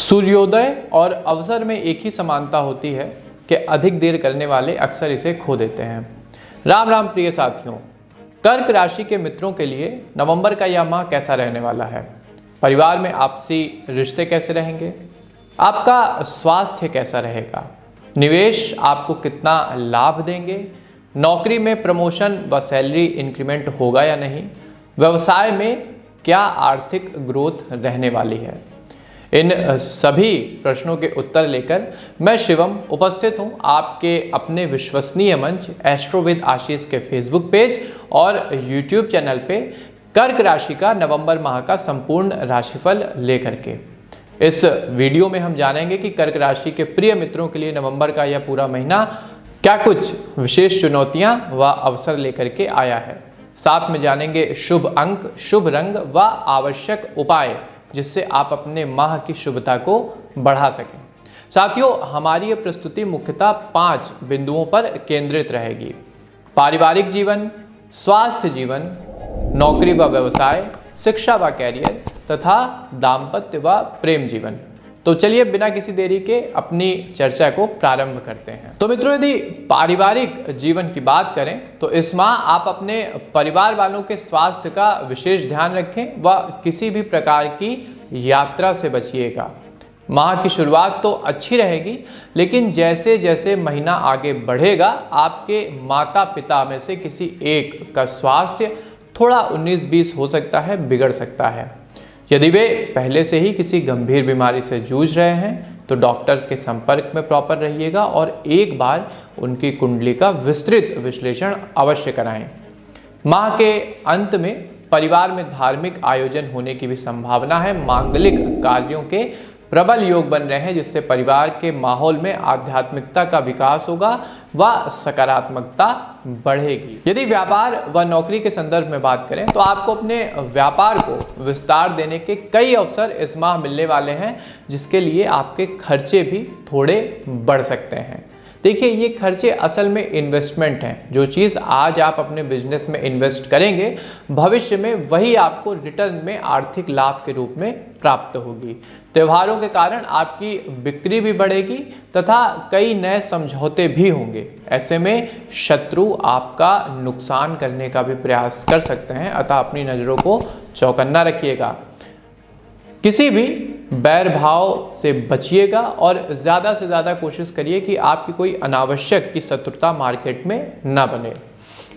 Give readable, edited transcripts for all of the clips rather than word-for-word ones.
सूर्योदय और अवसर में एक ही समानता होती है कि अधिक देर करने वाले अक्सर इसे खो देते हैं। राम राम प्रिय साथियों, कर्क राशि के मित्रों के लिए नवंबर का यह माह कैसा रहने वाला है? परिवार में आपसी रिश्ते कैसे रहेंगे? आपका स्वास्थ्य कैसा रहेगा? निवेश आपको कितना लाभ देंगे? नौकरी में प्रमोशन व सैलरी इंक्रीमेंट होगा या नहीं? व्यवसाय में क्या आर्थिक ग्रोथ रहने वाली है? इन सभी प्रश्नों के उत्तर लेकर मैं शिवम उपस्थित हूं आपके अपने विश्वसनीय मंच एस्ट्रोविद आशीष के फेसबुक पेज और यूट्यूब चैनल पे कर्क राशि का नवंबर माह का संपूर्ण राशिफल लेकर के। इस वीडियो में हम जानेंगे कि कर्क राशि के प्रिय मित्रों के लिए नवंबर का यह पूरा महीना क्या कुछ विशेष चुनौतियां व अवसर लेकर के आया है। साथ में जानेंगे शुभ अंक, शुभ रंग व आवश्यक उपाय जिससे आप अपने माह की शुभता को बढ़ा सकें। साथियों, हमारी ये प्रस्तुति मुख्यतः 5 बिंदुओं पर केंद्रित रहेगी: पारिवारिक जीवन, स्वास्थ्य जीवन, नौकरी व व्यवसाय, शिक्षा व कैरियर तथा दाम्पत्य व प्रेम जीवन। तो चलिए बिना किसी देरी के अपनी चर्चा को प्रारंभ करते हैं। तो मित्रों, यदि पारिवारिक जीवन की बात करें तो इस माह आप अपने परिवार वालों के स्वास्थ्य का विशेष ध्यान रखें व किसी भी प्रकार की यात्रा से बचिएगा। माह की शुरुआत तो अच्छी रहेगी, लेकिन जैसे जैसे महीना आगे बढ़ेगा आपके माता पिता में से किसी एक का स्वास्थ्य थोड़ा 19-20 हो सकता है, बिगड़ सकता है। यदि वे पहले से ही किसी गंभीर बीमारी से जूझ रहे हैं तो डॉक्टर के संपर्क में प्रॉपर रहिएगा और एक बार उनकी कुंडली का विस्तृत विश्लेषण अवश्य कराएं। माह के अंत में परिवार में धार्मिक आयोजन होने की भी संभावना है। मांगलिक कार्यों के प्रबल योग बन रहे हैं जिससे परिवार के माहौल में आध्यात्मिकता का विकास होगा व सकारात्मकता बढ़ेगी। यदि व्यापार व नौकरी के संदर्भ में बात करें तो आपको अपने व्यापार को विस्तार देने के कई अवसर इस माह मिलने वाले हैं, जिसके लिए आपके खर्चे भी थोड़े बढ़ सकते हैं। देखिए, ये खर्चे असल में इन्वेस्टमेंट हैं। जो चीज़ आज आप अपने बिजनेस में इन्वेस्ट करेंगे, भविष्य में वही आपको रिटर्न में आर्थिक लाभ के रूप में प्राप्त होगी। त्योहारों के कारण आपकी बिक्री भी बढ़ेगी तथा कई नए समझौते भी होंगे। ऐसे में शत्रु आपका नुकसान करने का भी प्रयास कर सकते हैं, अतः अपनी नज़रों को चौकन्ना रखिएगा। किसी भी बैर भाव से बचिएगा और ज़्यादा से ज़्यादा कोशिश करिए कि आपकी कोई अनावश्यक की शत्रुता मार्केट में न बने।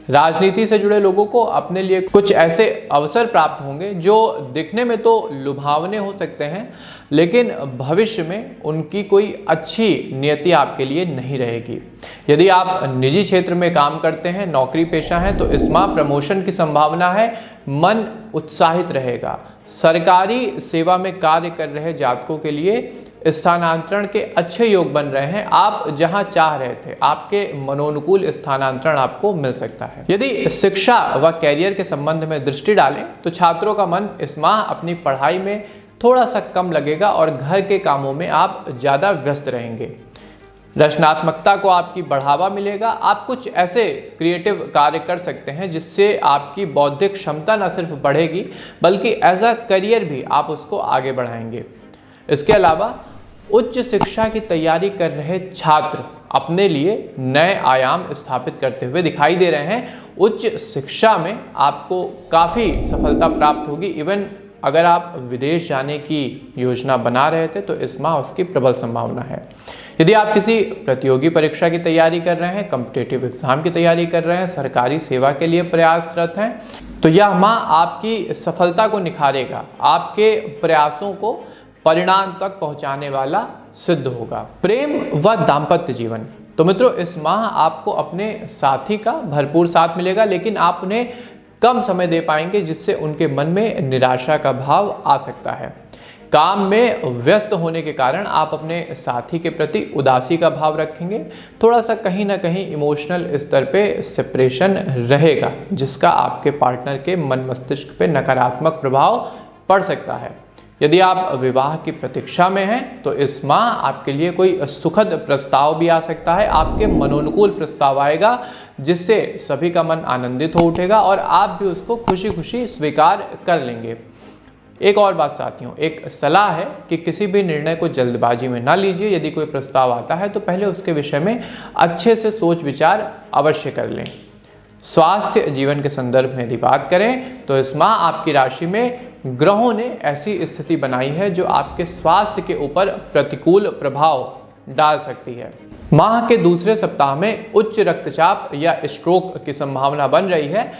राजनीति से जुड़े लोगों को अपने लिए कुछ ऐसे अवसर प्राप्त होंगे जो दिखने में तो लुभावने हो सकते हैं, लेकिन भविष्य में उनकी कोई अच्छी नियति आपके लिए नहीं रहेगी। यदि आप निजी क्षेत्र में काम करते हैं, नौकरी पेशा हैं, तो इस माह प्रमोशन की संभावना है। मन उत्साहित रहेगा। सरकारी सेवा में कार्य कर रहे जातकों के लिए स्थानांतरण के अच्छे योग बन रहे हैं। आप जहां चाह रहे थे आपके मनोनुकूल स्थानांतरण आपको मिल सकता है। यदि शिक्षा व कैरियर के संबंध में दृष्टि डालें तो छात्रों का मन इस माह अपनी पढ़ाई में थोड़ा सा कम लगेगा और घर के कामों में आप ज़्यादा व्यस्त रहेंगे। रचनात्मकता को आपकी बढ़ावा मिलेगा। आप कुछ ऐसे क्रिएटिव कार्य कर सकते हैं जिससे आपकी बौद्धिक क्षमता न सिर्फ बढ़ेगी बल्कि एज अ करियर भी आप उसको आगे बढ़ाएंगे। इसके अलावा उच्च शिक्षा की तैयारी कर रहे छात्र अपने लिए नए आयाम स्थापित करते हुए दिखाई दे रहे हैं। उच्च शिक्षा में आपको काफ़ी सफलता प्राप्त होगी। इवन अगर आप विदेश जाने की योजना बना रहे थे तो इस माह उसकी प्रबल संभावना है। यदि आप किसी प्रतियोगी परीक्षा की तैयारी कर रहे हैं, कॉम्पिटिटिव एग्जाम की तैयारी कर रहे हैं, सरकारी सेवा के लिए प्रयासरत हैं, तो यह माह आपकी सफलता को निखारेगा। आपके प्रयासों को परिणाम तक पहुंचाने वाला सिद्ध होगा। प्रेम व दाम्पत्य जीवन, तो मित्रों इस माह आपको अपने साथी का भरपूर साथ मिलेगा, लेकिन आप उन्हें कम समय दे पाएंगे जिससे उनके मन में निराशा का भाव आ सकता है। काम में व्यस्त होने के कारण आप अपने साथी के प्रति उदासी का भाव रखेंगे। थोड़ा सा कहीं ना कहीं इमोशनल स्तर पे सेपरेशन रहेगा, जिसका आपके पार्टनर के मन मस्तिष्क पे नकारात्मक प्रभाव पड़ सकता है। यदि आप विवाह की प्रतीक्षा में हैं तो इस माह आपके लिए कोई सुखद प्रस्ताव भी आ सकता है। आपके मनोनुकूल प्रस्ताव आएगा जिससे सभी का मन आनंदित हो उठेगा और आप भी उसको खुशी खुशी स्वीकार कर लेंगे। एक और बात साथियों, एक सलाह है कि किसी भी निर्णय को जल्दबाजी में ना लीजिए। यदि कोई प्रस्ताव आता है तो पहले उसके विषय में अच्छे से सोच विचार अवश्य कर लें। स्वास्थ्य जीवन के संदर्भ में यदि बात करें तो इस माह आपकी राशि में ग्रहों ने ऐसी स्थिति बनाई है जो आपके स्वास्थ्य के ऊपर प्रतिकूल प्रभाव डाल सकती है। माह के दूसरे सप्ताह में उच्च रक्तचाप या स्ट्रोक की संभावना बन रही है,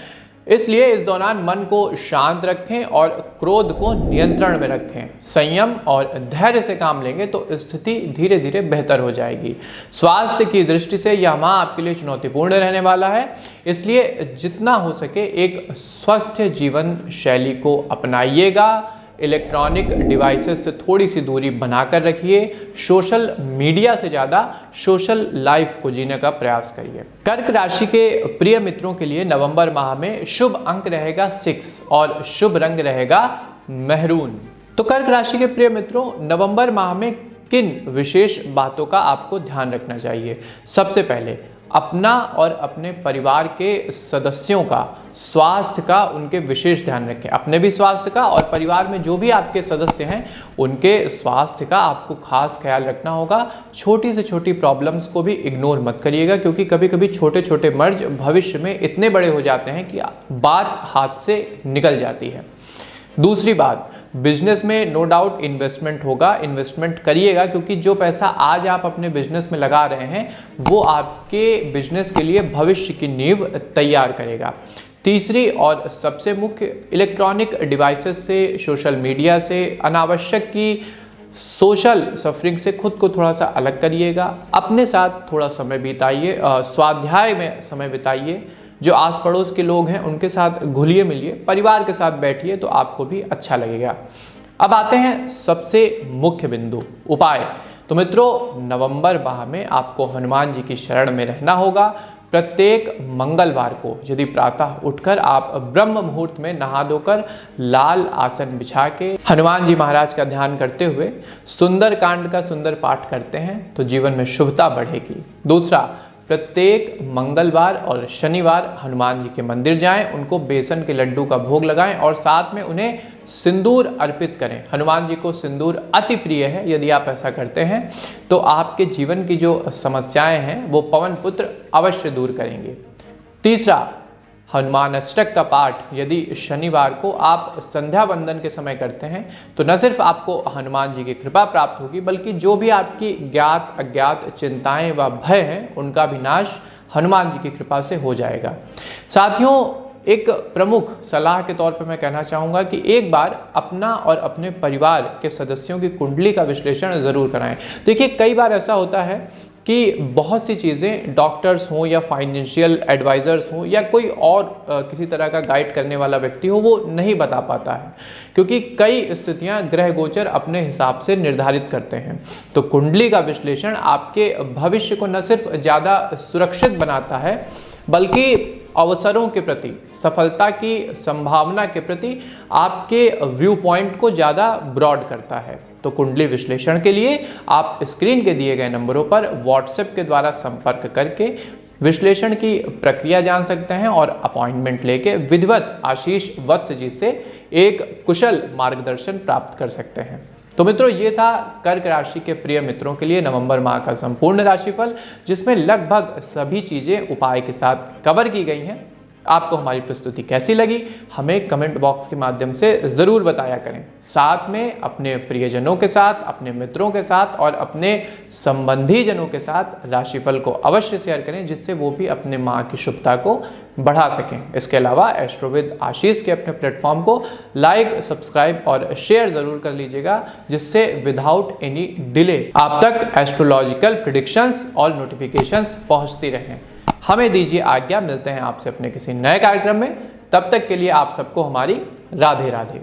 इसलिए इस दौरान मन को शांत रखें और क्रोध को नियंत्रण में रखें। संयम और धैर्य से काम लेंगे तो स्थिति धीरे धीरे बेहतर हो जाएगी। स्वास्थ्य की दृष्टि से यह माह आपके लिए चुनौतीपूर्ण रहने वाला है, इसलिए जितना हो सके एक स्वस्थ जीवन शैली को अपनाइएगा। इलेक्ट्रॉनिक डिवाइसेस से थोड़ी सी दूरी बनाकर रखिए। सोशल मीडिया से ज़्यादा सोशल लाइफ को जीने का प्रयास करिए। कर्क राशि के प्रिय मित्रों के लिए नवंबर माह में शुभ अंक रहेगा 6 और शुभ रंग रहेगा मेहरून। तो कर्क राशि के प्रिय मित्रों, नवंबर माह में किन विशेष बातों का आपको ध्यान रखना चाहिए? सबसे पहले अपना और अपने परिवार के सदस्यों का स्वास्थ्य का उनके विशेष ध्यान रखें। अपने भी स्वास्थ्य का और परिवार में जो भी आपके सदस्य हैं उनके स्वास्थ्य का आपको खास ख्याल रखना होगा। छोटी से छोटी प्रॉब्लम्स को भी इग्नोर मत करिएगा, क्योंकि कभी कभी छोटे छोटे मर्ज भविष्य में इतने बड़े हो जाते हैं कि बात हाथ से निकल जाती है। दूसरी बात, बिजनेस में नो डाउट इन्वेस्टमेंट होगा, इन्वेस्टमेंट करिएगा, क्योंकि जो पैसा आज आप अपने बिजनेस में लगा रहे हैं वो आपके बिजनेस के लिए भविष्य की नींव तैयार करेगा। तीसरी और सबसे मुख्य, इलेक्ट्रॉनिक डिवाइसेस से, सोशल मीडिया से, अनावश्यक की सोशल सफरिंग से खुद को थोड़ा सा अलग करिएगा। अपने साथ थोड़ा समय बिताइए, स्वाध्याय में समय बिताइए। जो आस पड़ोस के लोग हैं उनके साथ घुलिए मिलिए, परिवार के साथ बैठिए तो आपको भी अच्छा लगेगा। अब आते हैं सबसे मुख्य बिंदु, उपाय। तो मित्रों, नवंबर माह में आपको हनुमान जी की शरण में रहना होगा। प्रत्येक मंगलवार को यदि प्रातः उठकर आप ब्रह्म मुहूर्त में नहा धोकर लाल आसन बिछा के हनुमान जी महाराज का ध्यान करते हुए सुंदर कांड का सुंदर पाठ करते हैं तो जीवन में शुभता बढ़ेगी। दूसरा, प्रत्येक मंगलवार और शनिवार हनुमान जी के मंदिर जाएं, उनको बेसन के लड्डू का भोग लगाएं और साथ में उन्हें सिंदूर अर्पित करें। हनुमान जी को सिंदूर अति प्रिय है। यदि आप ऐसा करते हैं तो आपके जीवन की जो समस्याएं हैं वो पवन पुत्र अवश्य दूर करेंगे। तीसरा, हनुमान अष्टक का पाठ यदि शनिवार को आप संध्या वंदन के समय करते हैं तो न सिर्फ आपको हनुमान जी की कृपा प्राप्त होगी, बल्कि जो भी आपकी ज्ञात अज्ञात चिंताएं व भय हैं उनका विनाश हनुमान जी की कृपा से हो जाएगा। साथियों, एक प्रमुख सलाह के तौर पर मैं कहना चाहूँगा कि एक बार अपना और अपने परिवार के सदस्यों की कुंडली का विश्लेषण ज़रूर कराएं। देखिए, कई बार ऐसा होता है कि बहुत सी चीज़ें डॉक्टर्स हों या फाइनेंशियल एडवाइज़र्स हों या कोई और किसी तरह का गाइड करने वाला व्यक्ति हो, वो नहीं बता पाता है, क्योंकि कई स्थितियां ग्रह गोचर अपने हिसाब से निर्धारित करते हैं। तो कुंडली का विश्लेषण आपके भविष्य को न सिर्फ ज़्यादा सुरक्षित बनाता है, बल्कि अवसरों के प्रति, सफलता की संभावना के प्रति आपके व्यू पॉइंट को ज़्यादा ब्रॉड करता है। तो कुंडली विश्लेषण के लिए आप स्क्रीन के दिए गए नंबरों पर व्हाट्सएप के द्वारा संपर्क करके विश्लेषण की प्रक्रिया जान सकते हैं और अपॉइंटमेंट लेके विधिवत आशीष वत्स जी से एक कुशल मार्गदर्शन प्राप्त कर सकते हैं। तो मित्रों, ये था कर्क राशि के प्रिय मित्रों के लिए नवंबर माह का संपूर्ण राशिफल, जिसमें लगभग सभी चीज़ें उपाय के साथ कवर की गई हैं। आपको हमारी प्रस्तुति कैसी लगी हमें कमेंट बॉक्स के माध्यम से ज़रूर बताया करें। साथ में अपने प्रियजनों के साथ, अपने मित्रों के साथ और अपने संबंधी जनों के साथ राशिफल को अवश्य शेयर करें, जिससे वो भी अपने माह की शुभता को बढ़ा सकें। इसके अलावा एस्ट्रोविद आशीष के अपने प्लेटफॉर्म को लाइक, सब्सक्राइब और शेयर ज़रूर कर लीजिएगा, जिससे विदाउट एनी डिले आप तक एस्ट्रोलॉजिकल प्रेडिक्शंस और नोटिफिकेशंस पहुंचती रहें। हमें दीजिए आज्ञा, मिलते हैं आपसे अपने किसी नए कार्यक्रम में। तब तक के लिए आप सबको हमारी राधे राधे।